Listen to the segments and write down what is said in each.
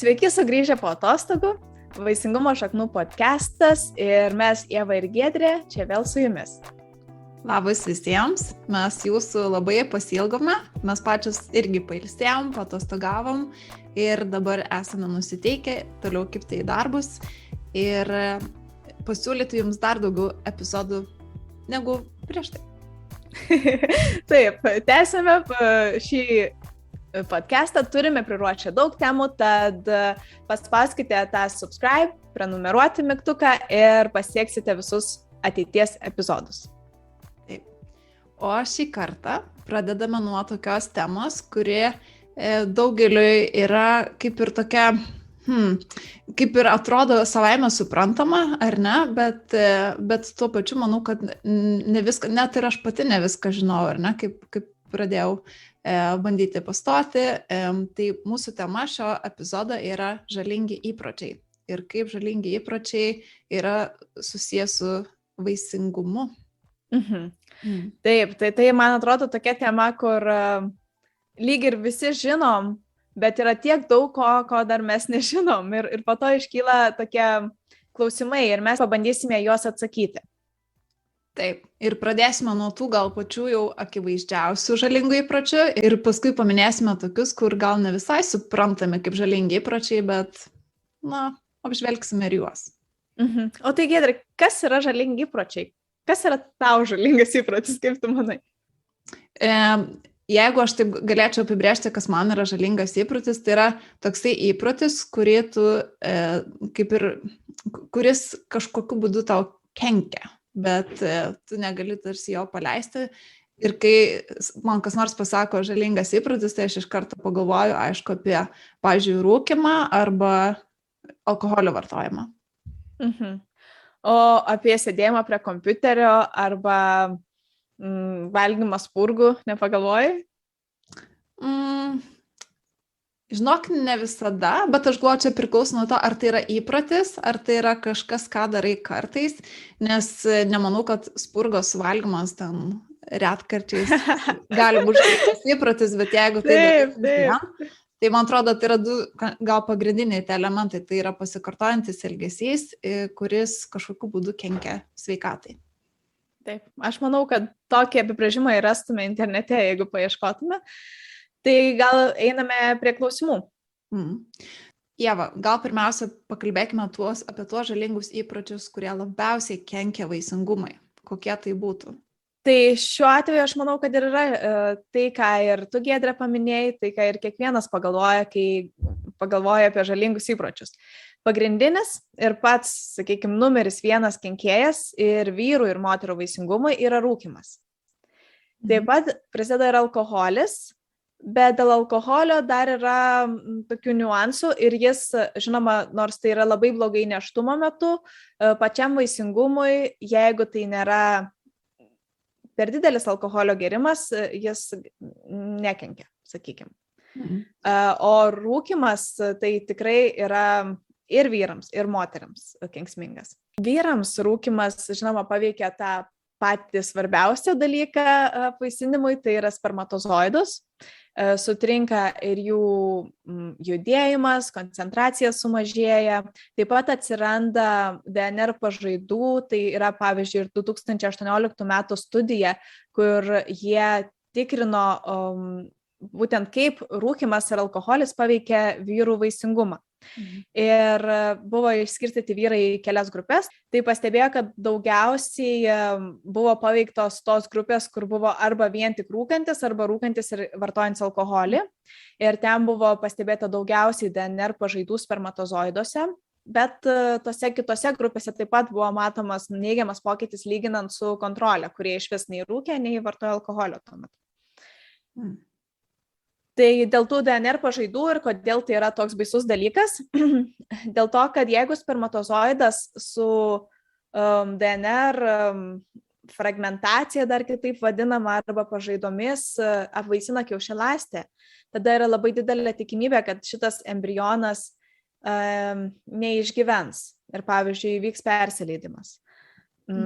Sveiki sugrįžę po atostogų, Vaisingumo šaknų podcastas ir mes Ieva ir Giedrė čia vėl su jumis. Labas visiems, mes jūsų labai pasiilgome, mes pačios irgi pailsėjom, patostogavom ir dabar esame nusiteikę toliau kibti į darbus ir pasiūlyti jums dar daugiau epizodų negu prieš tai. Taip, tęsime šį podcastą, turime priruošę daug temų, tad paspauskite tą subscribe, prenumeruoti mygtuką ir pasieksite visus ateities epizodus. Taip. O šį kartą pradedame nuo tokios temos, kuri daugeliui yra kaip ir tokia, kaip ir atrodo savaime suprantama, ar ne, bet tuo pačiu manau, kad ne viską, net ir aš pati ne viską žinau, ar ne, kaip pradėjau bandyti pastoti. Tai mūsų tema šio epizodo yra žalingi įpročiai ir kaip žalingi įpročiai yra susijęs su vaisingumu. Taip, tai man atrodo tokia tema, kur lyg ir visi žinom, bet yra tiek daug, ko dar mes nežinom ir po to iškyla tokie klausimai ir mes pabandysime juos atsakyti. Taip, ir pradėsime nuo tų gal pačių jau akivaizdžiausių žalingų įpročių ir paskui paminėsime tokius, kur gal ne visai suprantami kaip žalingi įpročiai, bet, apžvelgsime ir juos. O tai Giedrė, kas yra žalingi įpročiai? Kas yra tau žalingas įprotis, kaip tu manai? Jeigu aš taip galėčiau apibrėžti, kas man yra žalingas įprotis, tai yra toksai įprotis, kurį tu, kuris kažkokiu būdu tau kenkia, bet tu negali tarsi jo paleisti. Ir kai man kas nors pasako žalingas įprotis, tai aš iš karto pagalvoju, aišku, apie, pavyzdžiui, rūkymą arba alkoholio vartojimą. O apie sėdėjimą prie kompiuterio arba valgymą spurgų nepagalvojai? Žinok, ne visada, bet aš galvoju, čia priklauso nuo to, ar tai yra įprotis, ar tai yra kažkas, ką darai kartais, nes nemanau, kad spurgos valgymas ten retkarčiais gali būti žalingas įprotis, bet jeigu tai tai man atrodo, tai yra du gal pagrindiniai elementai, tai yra pasikartojantis elgesys, kuris kažkokiu būdu kenkia sveikatai. Taip, aš manau, kad tokį apibrėžimą rastume internete, jeigu paieškotume. Tai gal einame prie klausimų. Ieva, gal pirmiausia pakalbėkime apie tuos žalingus įpročius, kurie labiausiai kenkia vaisingumui. Kokie tai būtų? Tai šiuo atveju aš manau, kad ir yra tai, ką ir tu, Giedrė, paminėjai, tai, ką ir kiekvienas pagalvoja, kai pagalvoja apie žalingus įpročius. Pagrindinis ir pats, sakykime, numeris vienas kenkėjas ir vyrų ir moterų vaisingumui yra rūkymas. Taip pat prasideda ir alkoholis, bet dėl alkoholio dar yra tokių niuansų ir jis, žinoma, nors tai yra labai blogai nėštumo metu, pačiam vaisingumui, jeigu tai nėra per didelis alkoholio gėrimas, jis nekenkia, sakykime. O rūkymas tai tikrai yra ir vyrams, ir moteriams kenksmingas. Vyrams rūkymas, žinoma, paveikia tą patį svarbiausią dalyką apvaisinimui, tai yra spermatozoidus. Sutrinka ir jų judėjimas, koncentracija sumažėja, taip pat atsiranda DNR pažaidų, tai yra pavyzdžiui ir 2018 metų studija, kur jie tikrino būtent kaip rūkymas ir alkoholis paveikia vyrų vaisingumą. Ir buvo išskirstyti vyrai į kelias grupės, tai pastebėjo, kad daugiausiai buvo paveiktos tos grupės, kur buvo arba vien tik rūkantis, arba rūkantis ir vartojantis alkoholį. Ir ten buvo pastebėta daugiausiai DNR pažaidų spermatozoiduose, bet tose kitose grupėse taip pat buvo matomas neigiamas pokytis lyginant su kontrolė, kurie iš vis nei rūkė, nei vartojo alkoholio tuo metu. Tai dėl tų DNR pažaidų ir kodėl tai yra toks baisus dalykas, dėl to, kad jeigu spermatozoidas su DNR fragmentacija, dar kitaip vadinama, arba pažaidomis apvaisina kiaušialąstę, tada yra labai didelė tikimybė, kad šitas embrionas neišgyvens ir, pavyzdžiui, įvyks persileidimas.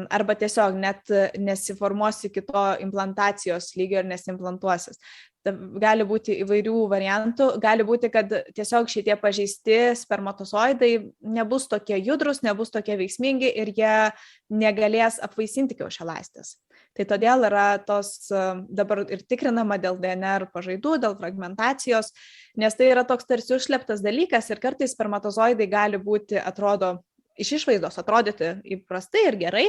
arba tiesiog net nesiformuos iki to implantacijos lygio ir nesimplantuosis. Gali būti įvairių variantų, gali būti, kad tiesiog šitie pažeisti spermatozoidai nebus tokie judrus, nebus tokie veiksmingi ir jie negalės apvaisinti kiaušialąstės. Tai todėl yra tos dabar ir tikrinama dėl DNR pažaidų, dėl fragmentacijos, nes tai yra toks tarsi užslėptas dalykas ir kartais spermatozoidai gali būti, atrodo, iš išvaizdos atrodyti įprastai ir gerai,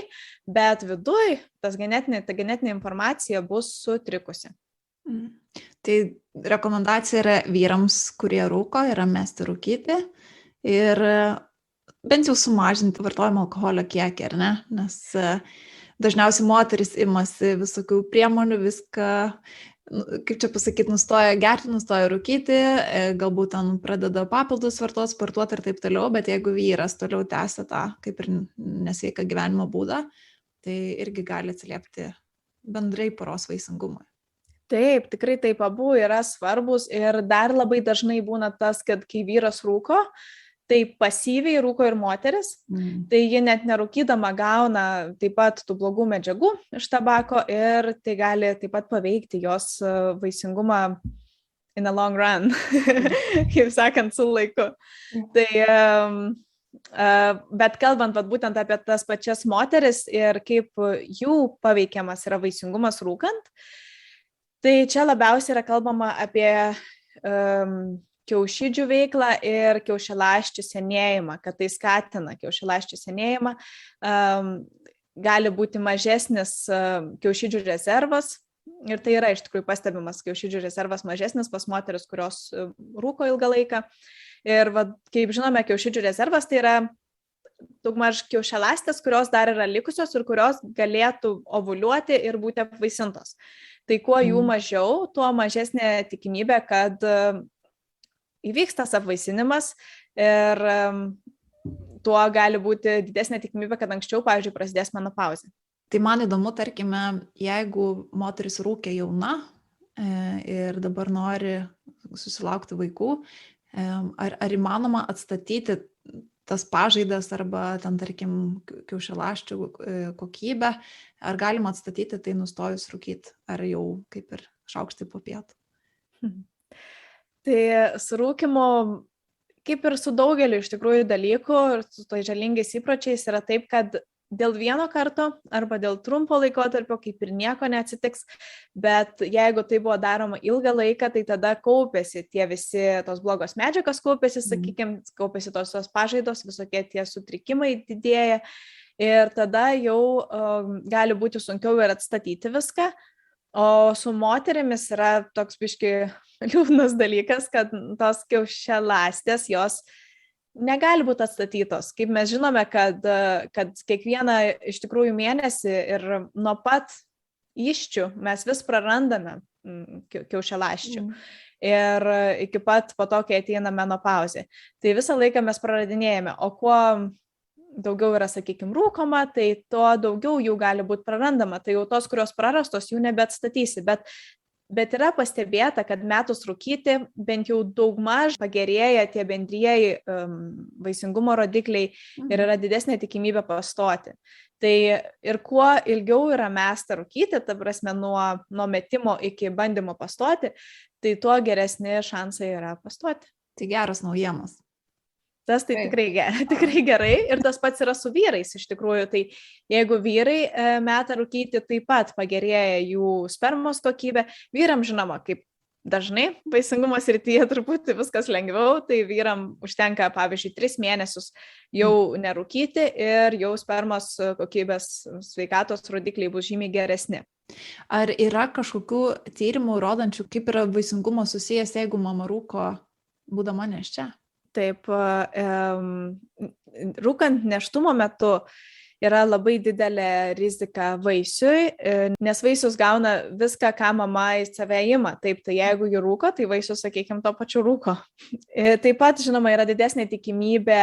bet viduj ta genetinė informacija bus sutrikusi. Tai rekomendacija yra vyrams, kurie rūko, yra mesti rūkyti ir bent jau sumažinti vartojimo alkoholio kiekį, ar ne? Nes dažniausiai moteris imasi visokių priemonių, viską, kaip čia pasakyti, nustoja gerti, nustoja rūkyti, galbūt ten pradeda papildus vartoti, sportuoti ir taip toliau, bet jeigu vyras toliau tęsia tą kaip ir nesveiką gyvenimo būdą, tai irgi gali atsiliepti bendrai poros vaisingumui. Taip, tikrai taip, abu yra svarbus ir dar labai dažnai būna tas, kad kai vyras rūko, tai pasyviai rūko ir moteris, tai ji net nerūkydama gauna taip pat tų blogų medžiagų iš tabako ir tai gali taip pat paveikti jos vaisingumą in the long run, kaip sakant, su laiku. Tai, bet kalbant būtent apie tas pačias moteris ir kaip jų paveikiamas yra vaisingumas rūkant, tai čia labiausiai yra kalbama apie kiaušidžių veiklą ir kiaušialąsčių senėjimą, kad tai skatina kiaušialąsčių senėjimą, gali būti mažesnis kiaušidžių rezervas ir tai yra iš tikrųjų pastebimas kiaušidžių rezervas mažesnis pas moteris, kurios rūko ilgą laiką. Ir kaip žinome, kiaušidžių rezervas tai yra daugmaž kiaušialąstės, kurios dar yra likusios ir kurios galėtų ovuliuoti ir būti apvaisintos. Tai kuo jų mažiau, tuo mažesnė tikimybė, kad įvyks tas apvaisinimas ir tuo gali būti didesnė tikimybė, kad anksčiau, pavyzdžiui, prasidės menopauzė. Tai man įdomu, tarkime, jeigu moteris rūkė jauna ir dabar nori susilaukti vaikų, ar įmanoma atstatyti tas pažaidas arba ten, tarkim, kiaušialąsčių kokybę, ar galima atstatyti tai nustojus rūkyti, ar jau kaip ir šaukštai po pietų? Tai su rūkymu, kaip ir su daugeliu iš tikrųjų dalykų ir su tai žalingais įpročiais yra taip, kad dėl vieno karto arba dėl trumpo laikotarpio kaip ir nieko neatsitiks, bet jeigu tai buvo daroma ilgą laiką, tai tada kaupėsi tie visi tos blogos medžiagos, kaupėsi, sakykime, kaupėsi tos pažaidos, visokie tie sutrikimai didėja ir tada jau gali būti sunkiau ir atstatyti viską. O su moterimis yra toks biški liūdnas dalykas, kad tos kiaušialąstės jos negali būti atstatytos. Kaip mes žinome, kad kiekvieną iš tikrųjų mėnesį ir nuo pat iščių mes vis prarandame kiaušialąsčių. Ir iki pat po to, kai ateina menopauzė. Tai visą laiką mes praradinėjame. O kuo daugiau yra, sakykime, rūkoma, tai tuo daugiau jų gali būti prarandama. Tai jau tos, kurios prarastos, jų nebeatstatysi. Bet yra pastebėta, kad metus rūkyti bent jau daugmaž pagerėja tie bendrieji vaisingumo rodikliai ir yra didesnė tikimybė pastoti. Tai ir kuo ilgiau yra mesta rūkyti, ta prasme nuo metimo iki bandymo pastoti, tai tuo geresni šansai yra pastoti. Tai geros naujienos. Tas tai tikrai gerai ir tas pats yra su vyrais iš tikrųjų, tai jeigu vyrai meta rūkyti, taip pat pagerėja jų spermos kokybė, vyram žinoma, kaip dažnai vaisingumo srityje truputį viskas lengviau, tai vyram užtenka, pavyzdžiui, 3 mėnesius jau nerūkyti ir jau spermos kokybės sveikatos rodikliai bus žymiai geresni. Ar yra kažkokių tyrimų rodančių, kaip yra vaisingumo susijęs, jeigu mama rūko būdama nėščia? Taip, rūkant nėštumo metu yra labai didelė rizika vaisiui, nes vaisius gauna viską, ką mama į save ima. Taip, tai jeigu jį rūko, tai vaisius, sakykime, to pačiu rūko. Taip pat, žinoma, yra didesnė tikimybė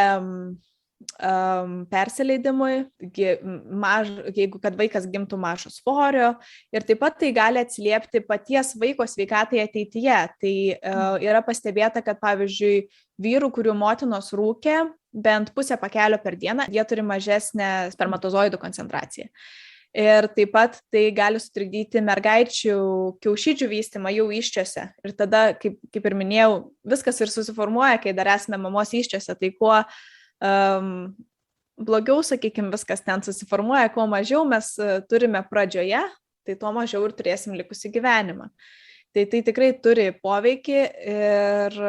persileidimui, jeigu kad vaikas gimtų mažo svorio, ir taip pat tai gali atsiliepti paties vaiko sveikatai ateityje. Tai yra pastebėta, kad pavyzdžiui vyrų, kurių motinos rūkė bent pusę pakelio per dieną, jie turi mažesnę spermatozoidų koncentraciją. Ir taip pat tai gali sutrikdyti mergaičių kiaušidžių vystymą jau įsčiose. Ir tada, kaip ir minėjau, viskas ir susiformuoja, kai dar esame mamos įsčiose. Tai kuo blogiau, sakykime, viskas ten susiformuoja, kuo mažiau mes turime pradžioje, tai tuo mažiau ir turėsim likusį gyvenimą. Tai tikrai turi poveikį ir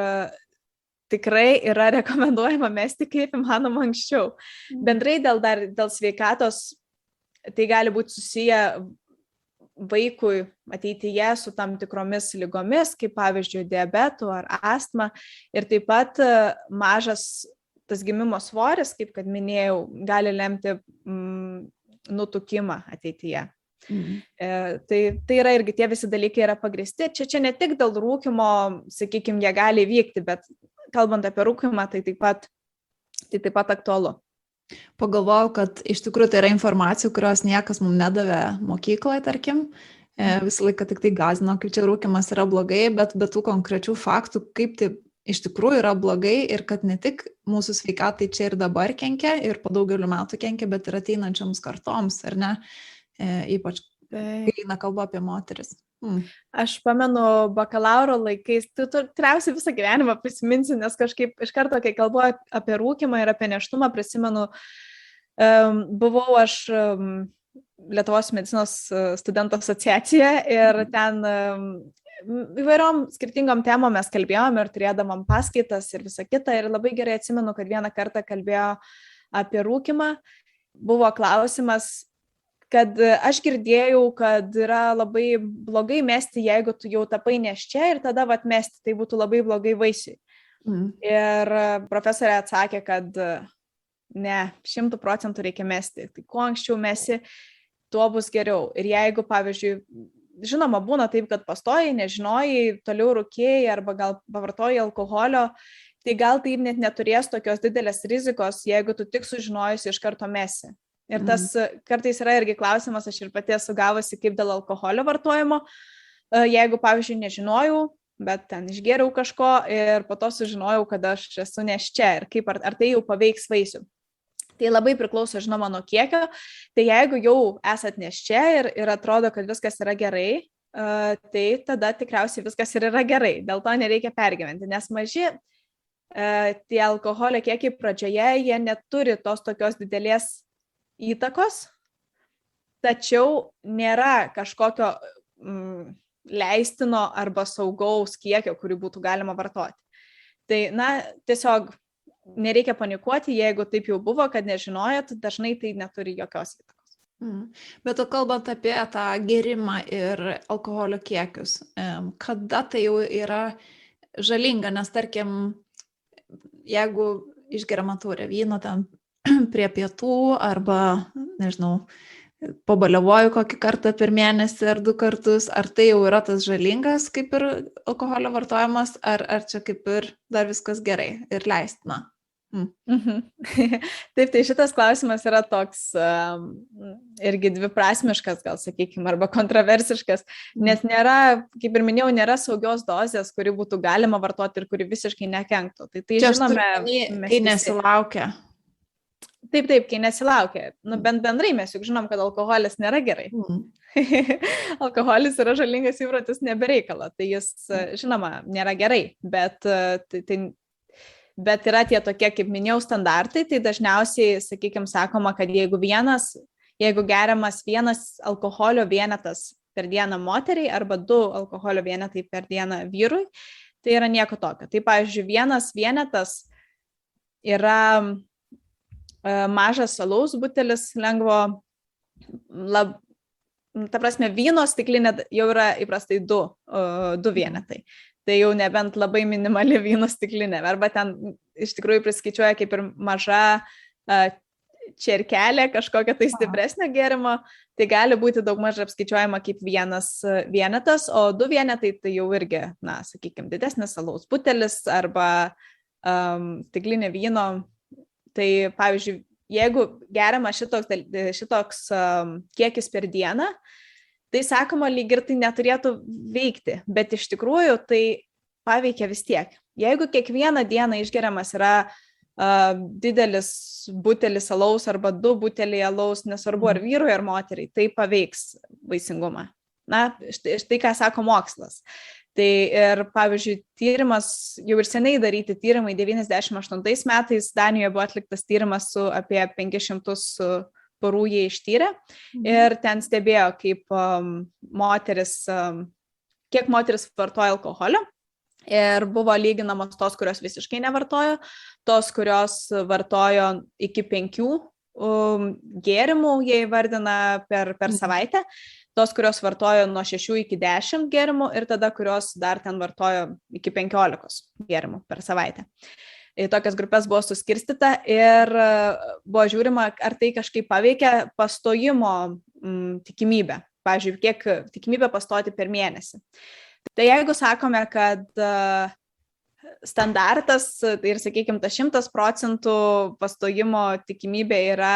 tikrai yra rekomenduojama mesti kaip įmanoma anksčiau. Bendrai dėl sveikatos tai gali būti susiję vaikui ateityje su tam tikromis lygomis, kaip pavyzdžiui diabetu ar astma. Ir taip pat mažas tas gimimo svoris, kaip kad minėjau, gali lemti nutukimą ateityje. Tai yra irgi tie visi dalykai yra pagristi. Čia ne tik dėl rūkymo, sakykime, jie gali vykti, bet kalbant apie rūkymą, tai taip pat aktualu. Pagalvojau, kad iš tikrųjų tai yra informacija, kurios niekas mums nedavė mokykloje, tarkim. Visą laiką tik tai gąsdino, kaip čia rūkymas yra blogai, bet be tų konkrečių faktų, kaip tai iš tikrųjų yra blogai ir kad ne tik mūsų sveikatai čia ir dabar kenkia ir po daugelių metų kenkia, bet ir ateinančioms kartoms, ar ne? Ypač kai eina kalba apie moteris. Aš pamenu bakalauro laikais, tu tikriausiai visą gyvenimą prisiminsi, nes kažkaip iš karto, kai kalbu apie rūkymą ir apie nėštumą, prisimenu, buvau aš Lietuvos medicinos studentų asociacijoje ir ten įvairiom skirtingom temom mes kalbėjom ir turėdavom paskaitas ir visą kitą. Ir labai gerai atsimenu, kad vieną kartą kalbėjo apie rūkymą. Buvo klausimas, kad aš girdėjau, kad yra labai blogai mesti, jeigu tu jau tapai nėščia ir tada mesti, tai būtų labai blogai vaisiui. Ir profesorė atsakė, kad ne, 100% reikia mesti. Tai kuo anksčiau mesi, tuo bus geriau. Ir jeigu, pavyzdžiui, žinoma, būna taip, kad pastojai, nežinojai, toliau rūkėjai arba gal pavartojai alkoholio, tai gal tai net neturės tokios didelės rizikos, jeigu tu tik sužinojusi iš karto mesi. Ir tas kartais yra irgi klausimas, aš ir pati esu gavusi kaip dėl alkoholio vartojimo, jeigu, pavyzdžiui, nežinojau, bet ten išgėriau kažko ir po to sužinojau, kad aš esu nėščia ir ar tai jau paveiks vaisių. Tai labai priklauso, žinoma, nuo kiekio. Tai jeigu jau esat nėščia ir atrodo, kad viskas yra gerai, tai tada tikriausiai viskas ir yra gerai. Dėl to nereikia pergyventi, nes maži tie alkoholio kiekiai pradžioje, jie neturi tos tokios didelės įtakos, tačiau nėra kažkokio leistino arba saugaus kiekio, kurį būtų galima vartoti. Tai, tiesiog nereikia panikuoti, jeigu taip jau buvo, kad nežinojot, dažnai tai neturi jokios įtakos. Bet kalbant apie tą gėrimą ir alkoholio kiekius, kada tai jau yra žalinga, nes tarkim, jeigu išgeriama taurė vyno ten prie pietų arba, nežinau, pabaliavoju kokį kartą per mėnesį ar 2 kartus, ar tai jau yra tas žalingas kaip ir alkoholio vartojimas, ar čia kaip ir dar viskas gerai ir leistina? Taip, tai šitas klausimas yra toks irgi dviprasmiškas, gal sakykime, arba kontroversiškas, nes nėra, kaip ir minėjau, nėra saugios dozės, kuri būtų galima vartoti ir kuri visiškai nekenktų. Tai čia žinome, kai nesilaukia. Taip, kai nesilaukia. Bent bendrai mes juk žinom, kad alkoholis nėra gerai. Alkoholis yra žalingas įprotis nebereikalo. Tai jis, žinoma, nėra gerai, bet yra tie tokie, kaip minėjau, standartai. Tai dažniausiai, sakykime, sakoma, kad jeigu geriamas 1 alkoholio vienetas per dieną moteriai arba 2 alkoholio vienetai per dieną vyrui, tai yra nieko tokio. Tai, pavyzdžiui, 1 vienetas yra mažas alaus butelis lengvo, ta prasme, vyno stiklinė jau yra įprastai 2 vienetai. Tai jau nebent labai minimali vyno stiklinė. Arba ten iš tikrųjų priskaičiuoja kaip ir maža čerkelė kažkokia tai stipresnio gėrimo. Tai gali būti daug maž apskaičiuojama kaip 1 vienetas, o 2 vienetai tai jau irgi, sakykime, didesnis alaus butelis arba stiklinė vyno. Tai pavyzdžiui, jeigu geriama šitoks kiekis per dieną, tai sakoma, lyg ir tai neturėtų veikti, bet iš tikrųjų tai paveikia vis tiek. Jeigu kiekvieną dieną išgeriamas yra didelis butelis alaus arba 2 buteliai alaus, nesvarbu ar vyrui ar moteriai, tai paveiks vaisingumą. Na, štai ką sako mokslas. Tai ir, pavyzdžiui, tyrimas, jau ir seniai daryti tyrimai, 98 metais Danijoje buvo atliktas tyrimas su apie 500 porų jie ištyrė ir ten stebėjo, kaip kiek moteris vartoja alkoholio. Ir buvo lyginamos tos, kurios visiškai nevartojo, tos, kurios vartojo iki 5 gėrimų, jie įvardina per savaitę, tos, kurios vartojo nuo 6 iki 10 gėrimų ir tada, kurios dar ten vartojo iki 15 gėrimų per savaitę. Į tokias grupės buvo suskirstyta ir buvo žiūrima, ar tai kažkaip paveikia pastojimo tikimybę. Pavyzdžiui, kiek tikimybė pastoti per mėnesį. Tai jeigu sakome, kad standartas ir, sakykime, ta 100% pastojimo tikimybė yra,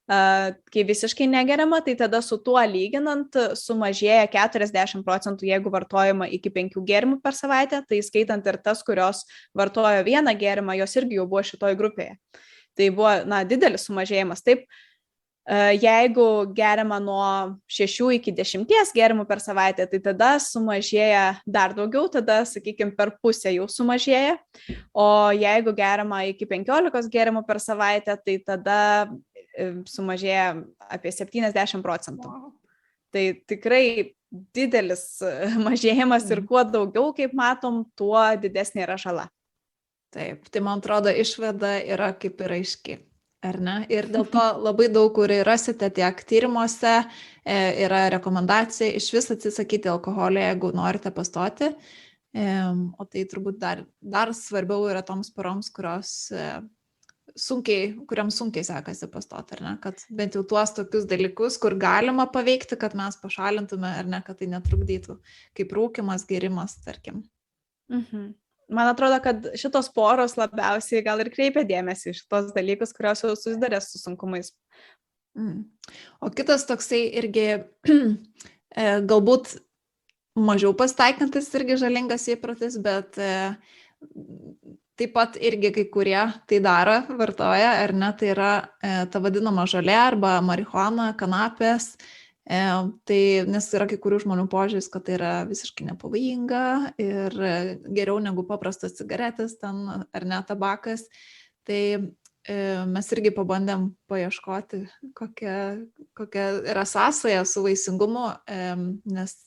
kai visiškai negeriama, tai tada su tuo lyginant sumažėja 40%, jeigu vartojama iki 5 gėrimų per savaitę, tai skaitant ir tas, kurios vartojo 1 gėrimą, jos irgi jau buvo šitoj grupėje. Tai buvo, didelis sumažėjimas. Taip, jeigu geriama nuo 6 iki 10 gėrimų per savaitę, tai tada sumažėja dar daugiau, tada, sakykime, per pusę jau sumažėja, o jeigu geriama iki 15 gėrimų per savaitę, tai tada sumažėja apie 70%. Tai tikrai didelis mažėjimas ir kuo daugiau, kaip matom, tuo didesnė yra žala. Taip, tai man atrodo išvada yra kaip ir aiški. Ar ne? Ir dėl to labai daug kur rasite tiek tyrimuose, yra rekomendacija iš vis atsisakyti alkoholio, jeigu norite pastoti. O tai turbūt dar svarbiau yra toms poroms, kuriams sunkiai sekasi pastoti, ar ne? Kad bent jau tuos tokius dalykus, kur galima paveikti, kad mes pašalintume, ar ne, kad tai netrukdytų, kaip rūkymas, gėrimas, tarkim. Man atrodo, kad šitos poros labiausiai gal ir kreipia dėmesį šitos dalykus, kurios jau susidarė su sunkumais. O kitas toksai irgi galbūt mažiau pasitaikantis irgi žalingas įprotis, bet taip pat irgi kai kurie tai daro, vartoja, ar ne, tai yra ta vadinama žolė arba marihuana, kanapės. Tai, nes yra kai kurių žmonių požiūris, kad tai yra visiškai nepavojinga ir geriau negu paprastas cigaretės ten, ar ne, tabakas. Tai mes irgi pabandėm paieškoti, kokia yra sąsaja su vaisingumu, nes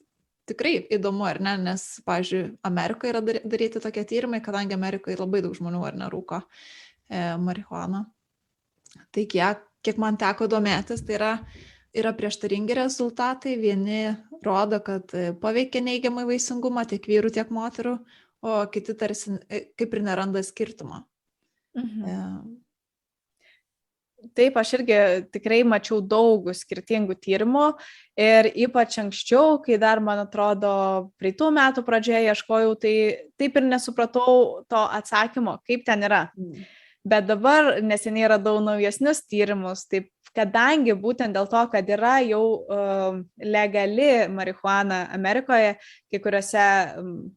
tikrai įdomu, ar ne, nes, pavyzdžiui, Amerikoje yra daryti tokie tyrimai, kadangi Amerikoje labai daug žmonių, ar ne, rūko marihuaną. Tai kiek man teko domėtis, tai yra prieštaringi rezultatai. Vieni rodo, kad paveikia neigiamai vaisingumą tiek vyrų, tiek moterų, o kiti tarsi kaip ir neranda skirtumo. Taip, aš irgi tikrai mačiau daug skirtingų tyrimų ir ypač anksčiau, kai dar, man atrodo, praeitų metų pradžioje ieškojau, tai taip ir nesupratau to atsakymo, kaip ten yra. Bet dabar neseniai radau naujesnius tyrimus, taip, kadangi būtent dėl to, kad yra jau legali marihuana Amerikoje, kai kuriuose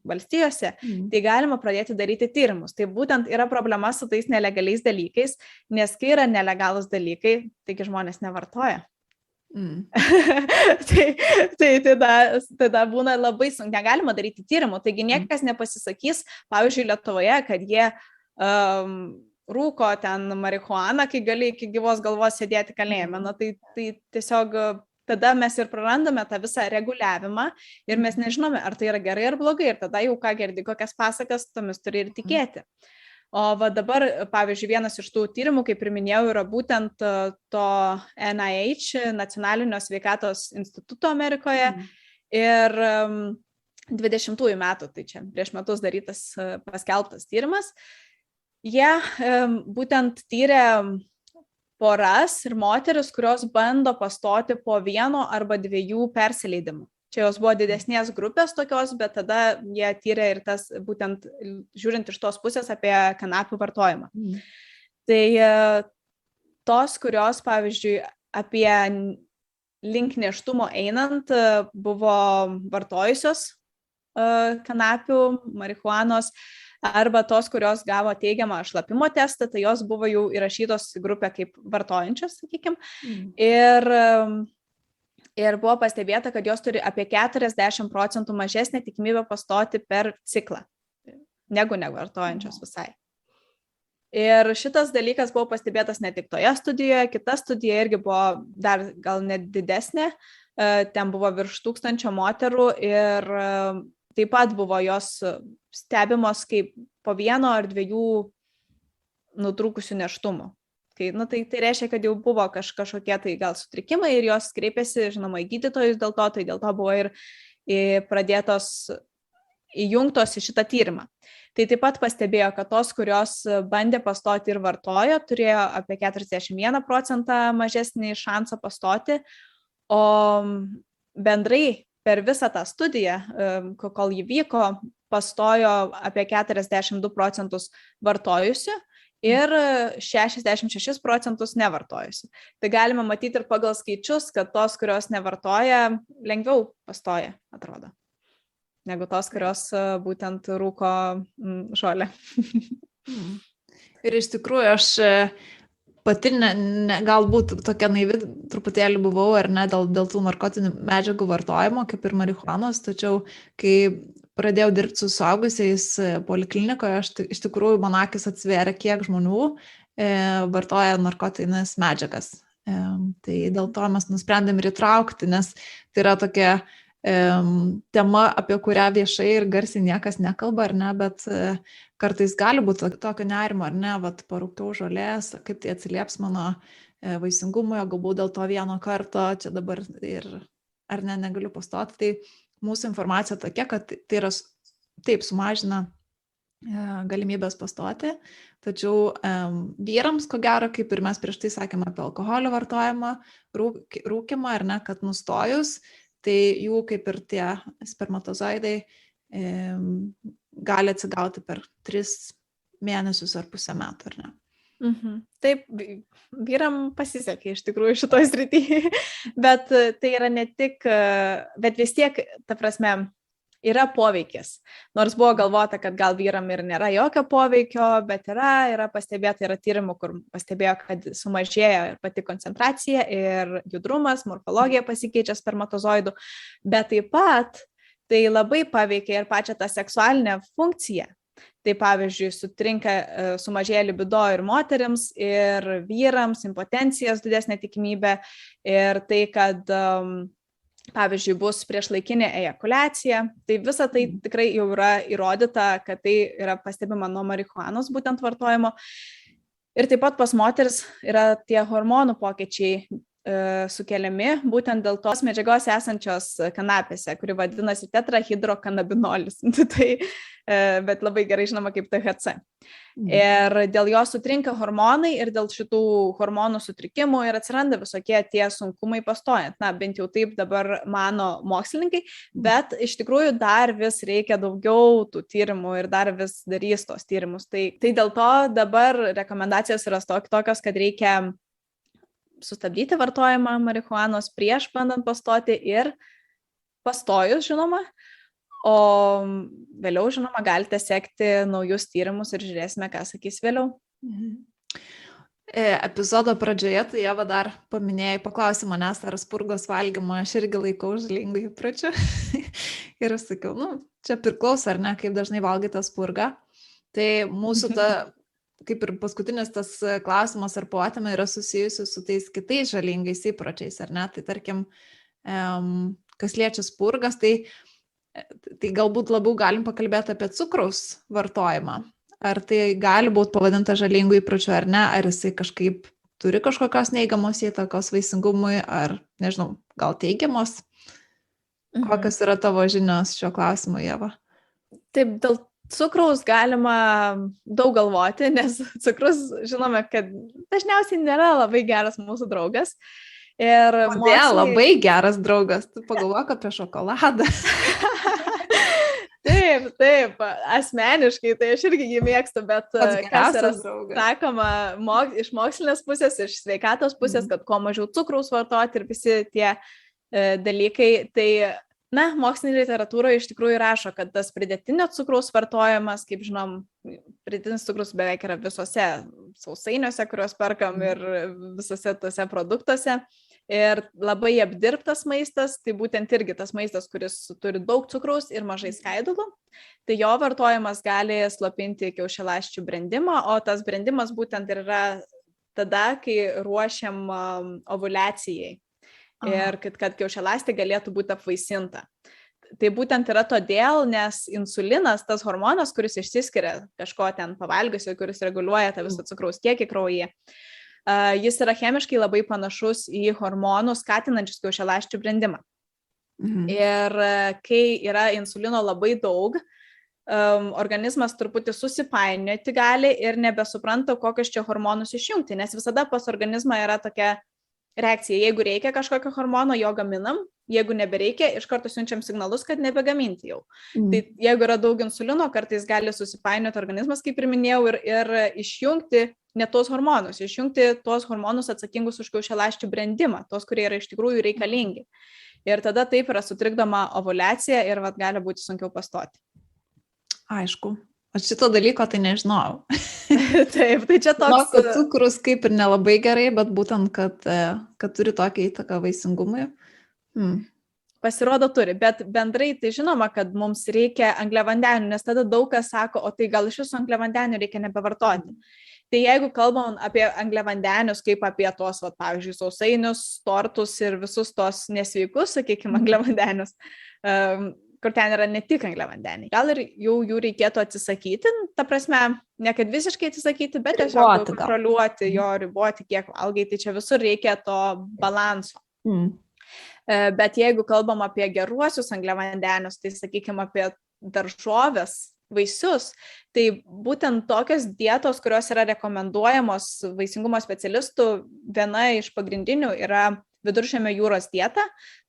valstijose, tai galima pradėti daryti tyrimus. Tai būtent yra problema su tais nelegaliais dalykais, nes kai yra nelegalūs dalykai, taigi žmonės nevartoja. Tai tada būna labai sunku, negalima daryti tyrimų, taigi niekas nepasisakys, pavyzdžiui, Lietuvoje, kad jie rūko ten marihuaną, kai gali iki gyvos galvos sėdėti kalėjime. Tai tiesiog tada mes ir prarandame tą visą reguliavimą ir mes nežinome, ar tai yra gerai ar blogai. Ir tada jau ką girdi, kokias pasakas, tomis turi ir tikėti. O va dabar, pavyzdžiui, vienas iš tų tyrimų, kaip ir minėjau, yra būtent to NIH, Nacionalinio sveikatos instituto Amerikoje. Ir 20 metų, tai čia prieš metus darytas paskelbtas tyrimas. Jie būtent tyrė poras ir moteris, kurios bando pastoti po 1 arba 2 persileidimų. Čia jos buvo didesnės grupės tokios, bet tada jie tyrė ir tas būtent žiūrint iš tos pusės apie kanapių vartojimą. Tai tos, kurios, pavyzdžiui, apie link nėštumo einant buvo vartojusios kanapių, marihuanos, arba tos, kurios gavo teigiamą šlapimo testą, tai jos buvo jau įrašytos į grupę kaip vartojančios, sakykime. Ir buvo pastebėta, kad jos turi apie 40% mažesnę tikimybę pastoti per ciklą, negu nevartojančios visai. Ir šitas dalykas buvo pastebėtas ne tik toje studijoje, kita studija irgi buvo dar gal net didesnė, ten buvo virš 1000 moterų ir taip pat buvo jos stebimos kaip po 1 ar 2 nutrūkusių nėštumų. Tai reiškia, kad jau buvo kažkokie tai gal sutrikimai ir jos kreipėsi, žinoma, į gydytojus dėl to buvo ir pradėtos įjungtos į šitą tyrimą. Tai taip pat pastebėjo, kad tos, kurios bandė pastoti ir vartojo, turėjo apie 41% mažesnį šansą pastoti, o bendrai per visą tą studiją, kol jį vyko, pastojo apie 42% vartojusių ir 66% nevartojusių. Tai galima matyti ir pagal skaičius, kad tos, kurios nevartoja, lengviau pastoja, atrodo, negu tos, kurios būtent rūko žolę. Ir iš tikrųjų aš pati galbūt tokia naivi truputėlį buvau, ar ne, dėl tų narkotinių medžiagų vartojimo, kaip ir marihuanos, tačiau kai pradėjau dirbti su suaugusiais poliklinikoje, iš tikrųjų man akis atsivėrė, kiek žmonių vartoja narkotinės medžiagas. Tai dėl to mes nusprendėm ir įtraukti, nes tai yra tokia tema, apie kurią viešai ir garsiai niekas nekalba, ar ne, bet kartais gali būti tokio nerimo, ar ne, parūkiau žolės, kaip tai atsilieps mano vaisingumui, galbūt dėl to vieno karto, čia dabar ir ar ne, negaliu pastoti. Tai mūsų informacija tokia, kad tai yra taip sumažina galimybės pastoti, tačiau vyrams, ko gero, kaip ir mes prieš tai sakėme apie alkoholio vartojimą, rūkimą, ar ne, kad nustojus, tai jų kaip ir tie spermatozoidai gali atsigauti per 3 mėnesius ar pusę metų, ar ne? Taip, vyram pasisekė iš tikrųjų šitoj srityje, bet tai yra ne tik, bet vis tiek, ta prasme, yra poveikis. Nors buvo galvota, kad gal vyram ir nėra jokio poveikio, bet yra pastebėta, yra tyrimų, kur pastebėjo, kad sumažėja ir pati koncentracija ir judrumas, morfologija pasikeičia spermatozoidų, bet taip pat tai labai paveikia ir pačią tą seksualinę funkciją. Tai pavyzdžiui, sumažėja libido ir moterims, ir vyrams, impotencijos didesnė tikimybė, ir tai, kad pavyzdžiui, bus priešlaikinė ejakuliacija. Tai visa tai tikrai jau yra įrodyta, kad tai yra pastebima nuo marihuanos būtent vartojimo. Ir taip pat pas moteris yra tie hormonų pokyčiai sukeliami būtent dėl tos medžiagos esančios kanapėse, kuri vadinasi tetrahidrokanabinolis. Bet labai gerai žinoma kaip THC. Ir dėl jo sutrinka hormonai ir dėl šitų hormonų sutrikimų ir atsiranda visokie tie sunkumai pastojant. Na, bent jau taip dabar mano mokslininkai, bet iš tikrųjų dar vis reikia daugiau tų tyrimų ir dar vis darys tos tyrimus. Tai dėl to dabar rekomendacijos yra tokios, kad reikia sustabdyti vartojimą marihuanos prieš bandant pastoti ir pastojus, žinoma, o vėliau, žinoma, galite sekti naujus tyrimus ir žiūrėsime, ką sakys vėliau. Epizodo pradžioje tai Ieva dar paklausė manęs, ar spurgos valgymą aš irgi laikau žalingų įpročių. Ir aš sakiau, čia priklauso, ar ne, kaip dažnai valgai tą spurgą. Tai mūsų kaip ir paskutinis tas klausimas ar potemė yra susijusi su tais kitais žalingais įpročiais, ar ne? Tai tarkim, kas liečia spurgas, tai galbūt labiau galim pakalbėti apie cukraus vartojimą. Ar tai gali būti pavadinta žalingų įpročių ar ne, ar jisai kažkaip turi kažkokios neigiamos įtakos vaisingumui, ar, nežinau, gal teigiamos? Kokios yra tavo žinios šio klausimu, Ieva? Taip, dėl cukraus galima daug galvoti, nes cukrus, žinome, kad dažniausiai nėra labai geras mūsų draugas. Ir labai geras draugas, tu pagalvok apie šokoladą. Taip, Taip, asmeniškai, tai aš irgi jį mėgstu, bet kas yra sakoma iš mokslinės pusės, iš sveikatos pusės, kad kuo mažiau cukraus vartoti ir visi tie dalykai, tai, mokslinė literatūra iš tikrųjų rašo, kad tas pridėtinio cukraus vartojimas, kaip žinom, pridėtinis cukrus beveik yra visose sausainiuose, kuriuos perkam ir visose tose produktuose. Ir labai apdirbtas maistas, tai būtent irgi tas maistas, kuris turi daug cukraus ir mažai skaidulų, tai jo vartojimas gali slopinti kiaušialąsčių brendimą, o tas brendimas būtent ir yra tada, kai ruošiam ovuliacijai ir kad kiaušialąstė galėtų būti apvaisinta. Tai būtent yra todėl, nes insulinas, tas hormonas, kuris išsiskiria kažko ten pavalgiusio, kuris reguliuoja tą visą cukraus kiekį kraujyje, jis yra chemiškai labai panašus į hormonus skatinančius kiaušialąsčių brendimą. Ir kai yra insulino labai daug, organizmas truputį susipainioti gali ir nebesupranta, kokius čia hormonus išjungti, nes visada pas organizmą yra tokia reakcija. Jeigu reikia kažkokio hormono, jo gaminam, jeigu nebereikia, iš karto siunčiam signalus, kad nebegaminti jau. Tai jeigu yra daug insulino, kartais gali susipainioti organizmas, kaip ir minėjau, ir išjungti ne tos hormonus, išjungti tos hormonus atsakingus už kiaušialąsčių brendimą, tos, kurie yra iš tikrųjų reikalingi. Ir tada taip yra sutrikdoma ovuliacija ir gali būti sunkiau pastoti. Aišku. Aš šito dalyko tai nežinojau. Taip, tai čia toks... Kad cukrus kaip ir nelabai gerai, bet būtent, kad turi tokią įtaką vaisingumui. Pasirodo turi, bet bendrai tai žinoma, kad mums reikia angliavandenių, nes tada daug kas sako, o tai gal iš viso angliavandenių reikia nebevartoti. Tai jeigu kalbam apie angliavandenius, kaip apie tos, pavyzdžiui, sausainius, tortus ir visus tos nesveikus, sakykime, angliavandenius, kur ten yra ne tik angliavandeniai. Gal ir jų reikėtų atsisakyti, ta prasme, ne kad visiškai atsisakyti, bet tiesiog kontroliuoti, riboti, kiek valgai, tai čia visur reikia to balanso. Bet jeigu kalbam apie geruosius angliavandenius, tai sakykime apie daržovės, vaisius, tai būtent tokios dietos, kurios yra rekomenduojamos vaisingumo specialistų, viena iš pagrindinių yra Viduržemio jūros dieta,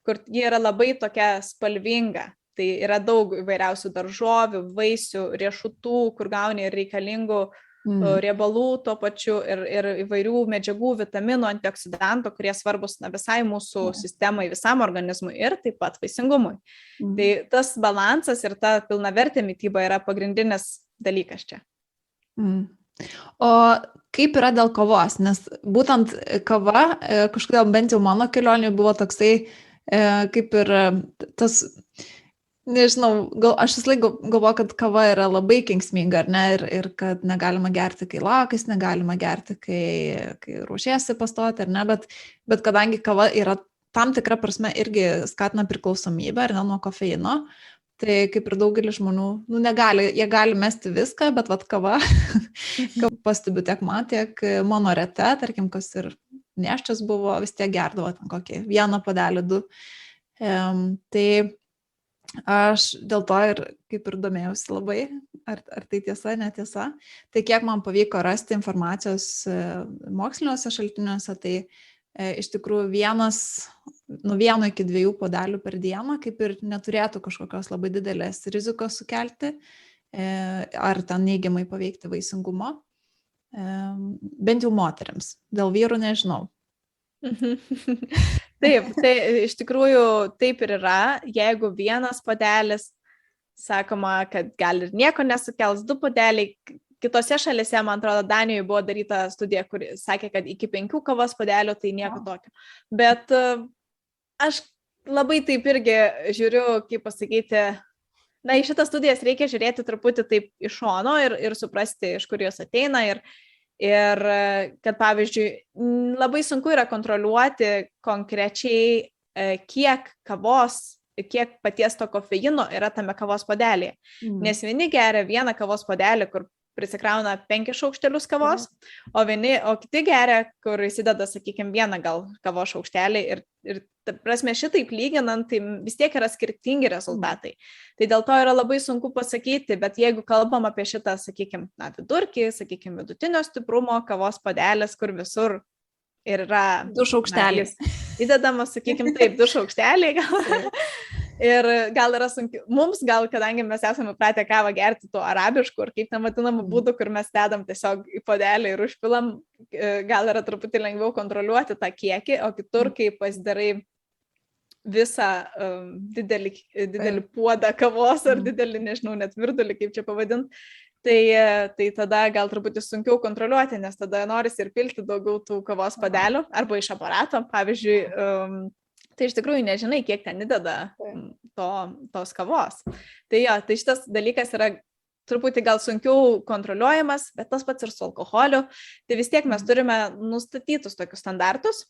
kur ji yra labai tokia spalvinga. Tai yra daug įvairiausių daržovių, vaisių, riešutų, kur gauni ir reikalingų riebalų tuo pačiu ir įvairių medžiagų, vitaminų, antioksidantų, kurie svarbus visai mūsų sistemai, visam organizmui ir taip pat vaisingumui. Tai tas balansas ir ta pilnavertė mityba yra pagrindinis dalykas čia. O kaip yra dėl kavos? Nes būtent kava, kažkodėl bent jau mano kelionė buvo toksai, kaip ir tas... Nežinau, aš vis laik galvoju, kad kava yra labai kenksminga, ar ne, ir kad negalima gerti, kai laukies, negalima gerti, kai ruošiesi pastoti, ar ne, bet kadangi kava yra tam tikra prasme irgi skatina priklausomybę, ar ne, nuo kofeino, tai kaip ir daugelis žmonių, jie gali mesti viską, bet kava, pastebiu tiek man, tiek mano rete, tarkim, kas ir nėščias buvo, vis tiek gerdavo ten kokį vieną puodelį, 2. Tai aš dėl to ir kaip ir domėjausi labai, ar tai tiesa, netiesa. Tai kiek man pavyko rasti informacijos moksliniuose šaltiniuose, tai iš tikrųjų 1 iki 2 puodelių per dieną kaip ir neturėtų kažkokios labai didelės rizikos sukelti ar ten neigiamai paveikti vaisingumo, bent jau moteriams. Dėl vyrų nežinau. Taip, tai iš tikrųjų taip ir yra. Jeigu 1 puodelis, sakoma, kad gal ir nieko nesukels, 2 puodeliai. Kitose šalise, man atrodo, Danijoje buvo daryta studija, kur sakė, kad iki 5 kavos puodelių tai nieko tokio. Bet aš labai taip irgi žiūriu, kaip pasakyti, į šitas studijas reikia žiūrėti truputį taip iš šono ir suprasti, iš kur jos ateina ir kad, pavyzdžiui, labai sunku yra kontroliuoti konkrečiai, kiek kavos, kiek paties to kofeino yra tame kavos puodelėje. Nes vieni geria 1 kavos puodelį, kur prisikrauna 5 šaukštelius kavos, o kiti geria, kur įsideda, sakykime, 1 gal kavos šaukštelį ir prasme šitaip lyginant, tai vis tiek yra skirtingi rezultatai. Tai dėl to yra labai sunku pasakyti, bet jeigu kalbam apie šitą, sakykime, vidurkį, sakykime, vidutinio stiprumo kavos puodelis, kur visur ir yra 2 šaukšteliai. Įdedamas, sakykime, taip, 2 šaukšteliai gal. Ir gal yra sunku, mums gal, kadangi mes esame pratę kavą gerti tuo arabišku, ar kaip ten vadinamą būdų, kur mes dedam tiesiog į puodelį ir užpilam, gal yra truputį lengviau kontroliuoti tą kiekį, o kitur, kai pasidarai visą didelį puodą kavos ar didelį, nežinau, net virdulį, kaip čia pavadint, tai tada gal truputį sunkiau kontroliuoti, nes tada norisi ir pilti daugiau tų kavos padelių arba iš aparato. Pavyzdžiui, tai iš tikrųjų nežinai, kiek ten įdeda tos kavos. Tai šitas dalykas yra truputį gal sunkiau kontroliuojamas, bet tas pats ir su alkoholiu. Tai vis tiek mes turime nustatytus tokius standartus,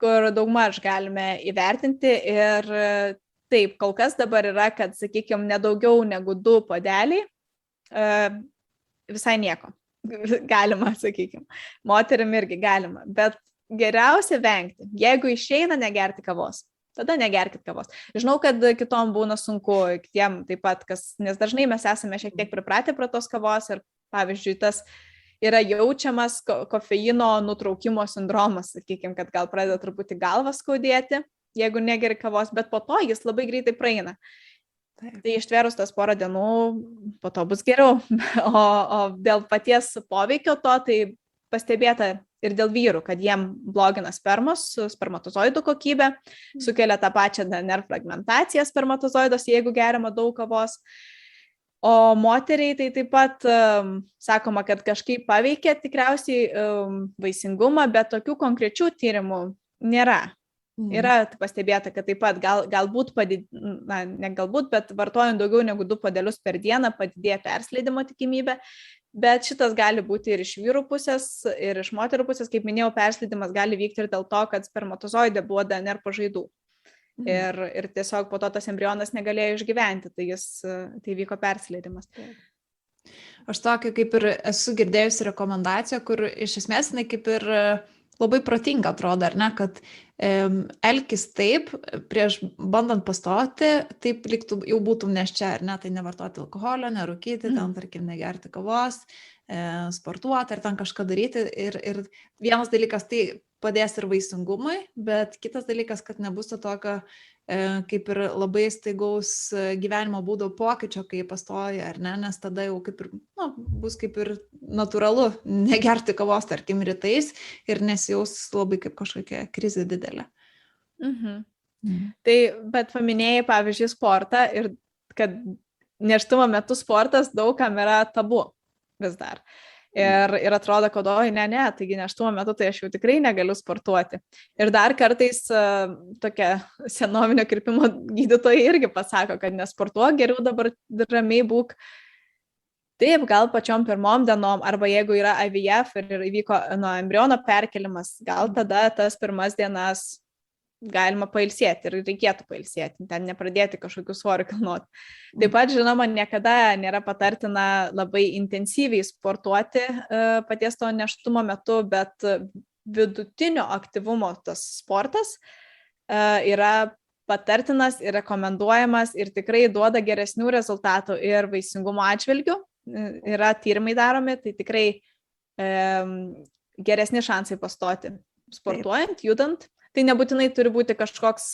kur daugmaž galime įvertinti ir taip, kol kas dabar yra, kad, sakykime, nedaugiau negu 2 puodeliai, visai nieko. Galima, sakykime. Moterim irgi galima, bet geriausia vengti. Jeigu išeina negerti kavos, tada negerkit kavos. Žinau, kad kitom būna sunku, kitiem taip pat, nes dažnai mes esame šiek tiek pripratę prie tos kavos ir, pavyzdžiui, tas yra jaučiamas kofeino nutraukimo sindromas, sakykime, kad gal pradeda truputį galvą skaudėti, jeigu negeri kavos, bet po to jis labai greitai praeina. Tai ištvėrus tas porą dienų, po to bus geriau. O dėl paties poveikio to, tai pastebėta ir dėl vyrų, kad jiem blogina spermatozoidų kokybę, sukelia tą pačią DNR fragmentaciją spermatozoidos, jeigu geriama daug kavos. O moteriai tai taip pat sakoma, kad kažkaip paveikia tikriausiai vaisingumą, bet tokių konkrečių tyrimų nėra. Yra pastebėta, kad taip pat galbūt, bet vartojant daugiau negu 2 puodelius per dieną padidėja persileidimo tikimybė, bet šitas gali būti ir iš vyrų pusės, ir iš moterų pusės. Kaip minėjau, persileidimas gali vykti ir dėl to, kad spermatozoide buvo DNR pažaidų. Ir tiesiog po to tas embrionas negalėjo išgyventi, tai vyko persileidimas. Aš tokį kaip ir esu girdėjusi rekomendaciją, kur iš esmės jinai kaip ir labai protinga atrodo, ar ne, kad elkis taip, prieš bandant pastoti, taip liktų jau būtum neščia, ar ne, tai nevartoti alkoholio, nerūkyti, ten tarkim negerti kavos, sportuoti ar ten kažką daryti. Ir vienas dalykas tai padės ir vaisingumui, bet kitas dalykas, kad nebus to tokio kaip ir labai staigaus gyvenimo būdo pokyčio, kai pastoja, ar ne, nes tada jau kaip ir, bus kaip ir natūralu negerti kavos, tarkim, rytais ir nesijaus labai kaip kažkokia krizė didelė. Tai, bet paminėjai, pavyzdžiui, sportą ir kad nėštumo metu sportas daugam yra tabu vis dar. Ir atrodo, kad taigi nėštumo metu tai aš jau tikrai negaliu sportuoti. Ir dar kartais tokia senovinio kirpimo gydytojai irgi pasako, kad nesportuok, geriau dabar ramiai būk. Taip, gal pačiom pirmom dienom, arba jeigu yra IVF ir įvyko nuo embriono perkelimas, gal tada tas pirmas dienas galima pailsėti ir reikėtų pailsėti, ten nepradėti kažkokių svorių kilnoti. Taip pat, žinoma, niekada nėra patartina labai intensyviai sportuoti paties to nėštumo metu, bet vidutinio aktyvumo tas sportas yra patartinas ir rekomenduojamas ir tikrai duoda geresnių rezultatų ir vaisingumo atžvilgių. Yra tyrimai daromi, tai tikrai geresni šansai pastoti sportuojant, judant. Tai nebūtinai turi būti kažkoks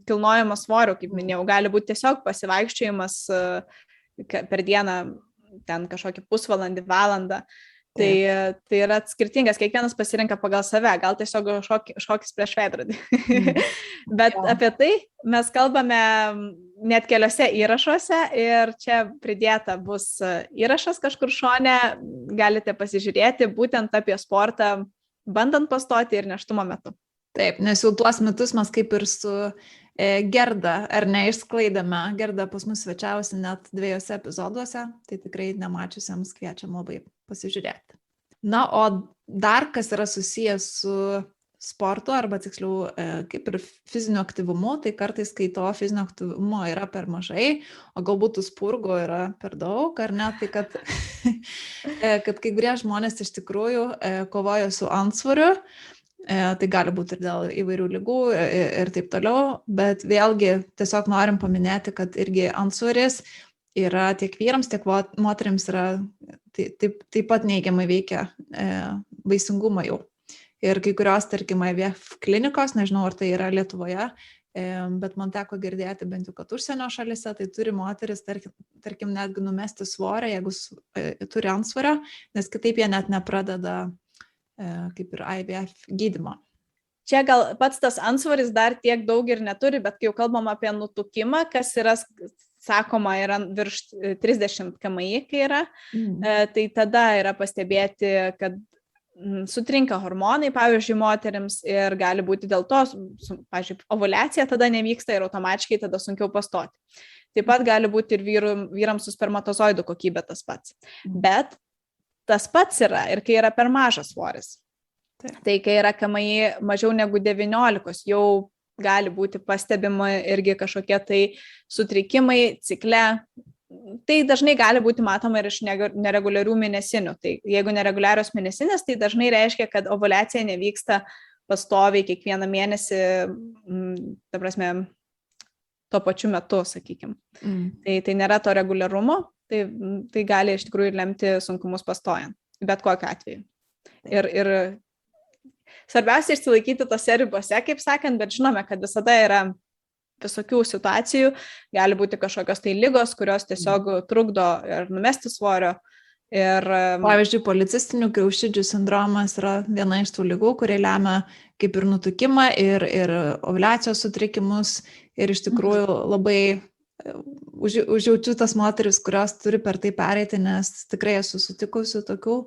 kilnojamas svorio, kaip minėjau, gali būti tiesiog pasivaikščiojimas per dieną, ten kažkokį pusvalandį, valandą. Tai yra skirtingas, kiekvienas pasirenka pagal save, gal tiesiog šokis prieš veidrodį. Bet apie tai mes kalbame net keliose įrašuose ir čia pridėta bus įrašas kažkur šone, galite pasižiūrėti būtent apie sportą, bandant pastoti ir nėštumo metu. Taip, nes jau tuos metus mes kaip ir su Gerda, ar ne, išsklaidame. Gerda pas mus svečiavosi net 2 epizoduose, tai tikrai nemačiusiems kviečiam labai pasižiūrėti. Na, o dar kas yra susijęs su sportu, arba tiksliau kaip ir fiziniu aktyvumu, tai kartais, kai to fizinio aktyvumo yra per mažai, o galbūt tų spurgų yra per daug, ar ne, tai kad kai kurie žmonės iš tikrųjų kovoja su antsvoriu. Tai gali būti ir dėl įvairių ligų ir taip toliau, bet vėlgi tiesiog norim paminėti, kad irgi antsvoris yra tiek vyrams, tiek moterims yra taip pat neigiamai veikia vaisingumą jau. Ir kai kurios, tarkim, IVF klinikos, nežinau, ar tai yra Lietuvoje, bet man teko girdėti bent jau, kad užsienio šalise tai turi moteris, tarkim, netgi numesti svorį, jeigu turi antsvorio, nes kitaip jie net nepradeda kaip ir IVF gydymą. Čia gal pats tas antsvoris dar tiek daug ir neturi, bet kai jau kalbam apie nutukimą, kas yra, sakoma, yra virš 30 kmi, kai yra, tai tada yra pastebėti, kad sutrinka hormonai, pavyzdžiui, moterims ir gali būti dėl to, pavyzdžiui, ovuliacija tada nevyksta ir automatiškai tada sunkiau pastoti. Taip pat gali būti ir vyrams su spermatozoidų kokybė tas pats. Bet tas pats yra ir kai yra per mažas svoris. Tai kai yra KMI mažiau negu 19, jau gali būti pastebima irgi kažkokie tai sutrikimai cikle. Tai dažnai gali būti matoma ir iš nereguliarių mėnesinių. Tai jeigu nereguliarios mėnesinės, tai dažnai reiškia, kad ovuliacija nevyksta pastoviai kiekvieną mėnesį, ta prasme, tuo pačiu metu, sakykime. Tai nėra to reguliarumo, tai gali iš tikrųjų lemti sunkumus pastojant, bet kokiu atveju. Ir svarbiausia išsilaikyti tose ribose, kaip sakant, bet žinome, kad visada yra visokių situacijų, gali būti kažkokios tai ligos, kurios tiesiog trukdo ir numesti svorio. Pavyzdžiui, policistinių kiaušidžių sindromas yra viena iš tų ligų, kurie lemia kaip ir nutukimą ir ovuliacijos sutrikimus ir iš tikrųjų labai užjaučiu tas moteris, kurios turi per tai pereiti, nes tikrai esu sutikusi tokių,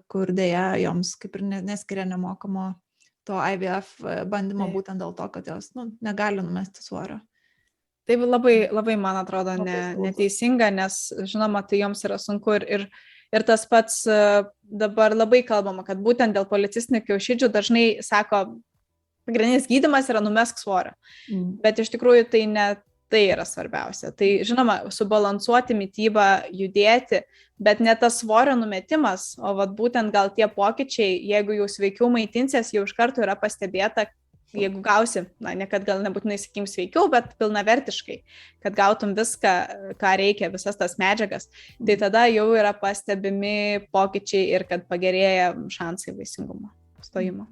kur dėja joms kaip ir neskiria nemokamo to IVF bandymo būtent dėl to, kad jos negali numesti svorio. Tai labai, man atrodo, neteisinga, nes, žinoma, tai joms yra sunku ir tas pats dabar labai kalbama, kad būtent dėl policistinių kiaušidžių dažnai sako, pagrindinis gydymas yra numesk svorio, bet iš tikrųjų tai ne tai yra svarbiausia. Tai, žinoma, subalansuoti mitybą, judėti, bet ne tas svorio numetimas, o būtent gal tie pokyčiai, jeigu jau sveikiau maitinsies, jau iš karto yra pastebėta, jeigu gausi, ne kad gal nebūtinai sakykim sveikiau, bet pilnavertiškai, kad gautum viską, ką reikia, visas tas medžiagas, tai tada jau yra pastebimi pokyčiai ir kad pagerėja šansai vaisingumo stojimo.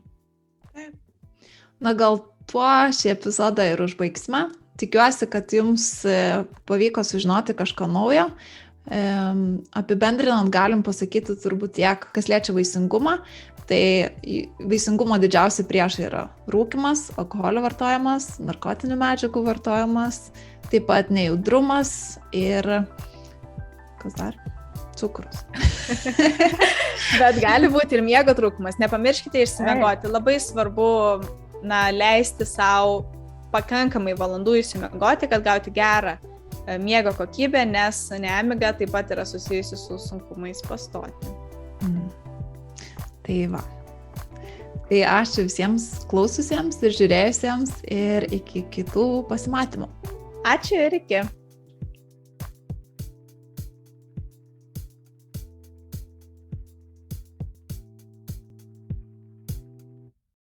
Na gal tuo šį epizodą ir užbaigsime. Tikiuosi, kad jums pavyko sužinoti kažko naujo. Apibendrinant galim pasakyti turbūt tiek, kas liečia vaisingumą. Tai vaisingumo didžiausi priešai yra rūkymas, alkoholio vartojimas, narkotinių medžiagų vartojimas, taip pat nejautrumas ir kas dar? Cukrus. Bet gali būti ir miego trūkumas. Nepamirškite išsimiegoti. Labai svarbu leisti savo pakankamai valandų išsimiegoti, kad gauti gerą miego kokybę, nes nemiga taip pat yra susijusi su sunkumais pastoti. Tai va. Tai ačiū visiems klaususiems ir žiūrėjusiems ir iki kitų pasimatymų. Ačiū ir iki.